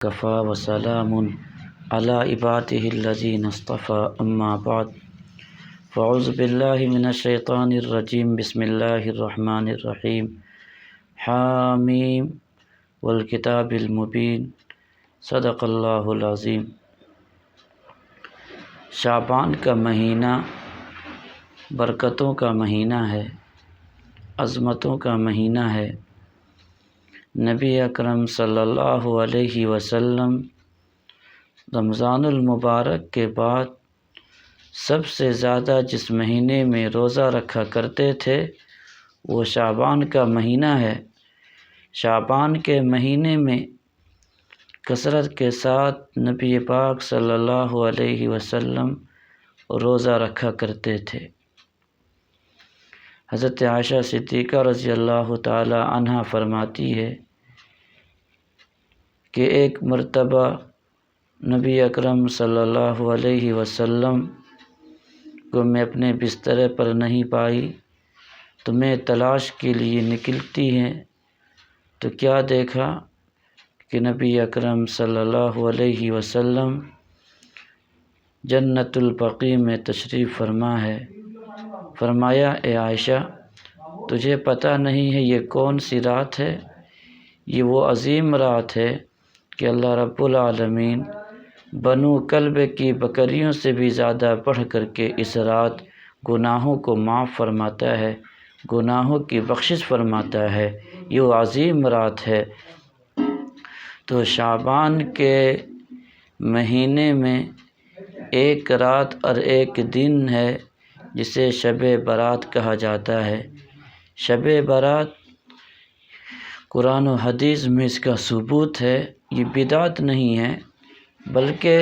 کفا وسلام علی عباده الذین اصطفى اما بعد فاعوذ باللہ من الشیطان الرجیم بسم اللہ الرحمن الرحیم حامیم والکتاب المبین صدق اللہ العظیم۔ شعبان کا مہینہ برکتوں کا مہینہ ہے، عظمتوں کا مہینہ ہے۔ نبی اکرم صلی اللہ علیہ وسلم رمضان المبارک کے بعد سب سے زیادہ جس مہینے میں روزہ رکھا کرتے تھے وہ شعبان کا مہینہ ہے۔ شعبان کے مہینے میں کثرت کے ساتھ نبی پاک صلی اللہ علیہ وسلم روزہ رکھا کرتے تھے۔ حضرت عائشہ صدیقہ رضی اللہ تعالی عنہا فرماتی ہے کہ ایک مرتبہ نبی اکرم صلی اللہ علیہ وسلم کو میں اپنے بسترے پر نہیں پائی تو میں تلاش کے لیے نکلتی ہیں تو کیا دیکھا کہ نبی اکرم صلی اللہ علیہ وسلم جنت البقیع میں تشریف فرما ہے۔ فرمایا اے عائشہ تجھے پتہ نہیں ہے یہ کون سی رات ہے؟ یہ وہ عظیم رات ہے کہ اللہ رب العالمین بنو کلب کی بکریوں سے بھی زیادہ بڑھ کر کے اس رات گناہوں کو معاف فرماتا ہے، گناہوں کی بخشش فرماتا ہے۔ یہ وہ عظیم رات ہے۔ تو شعبان کے مہینے میں ایک رات اور ایک دن ہے جسے شب برات کہا جاتا ہے۔ شب برات قرآن و حدیث میں اس کا ثبوت ہے، یہ بدعت نہیں ہے بلکہ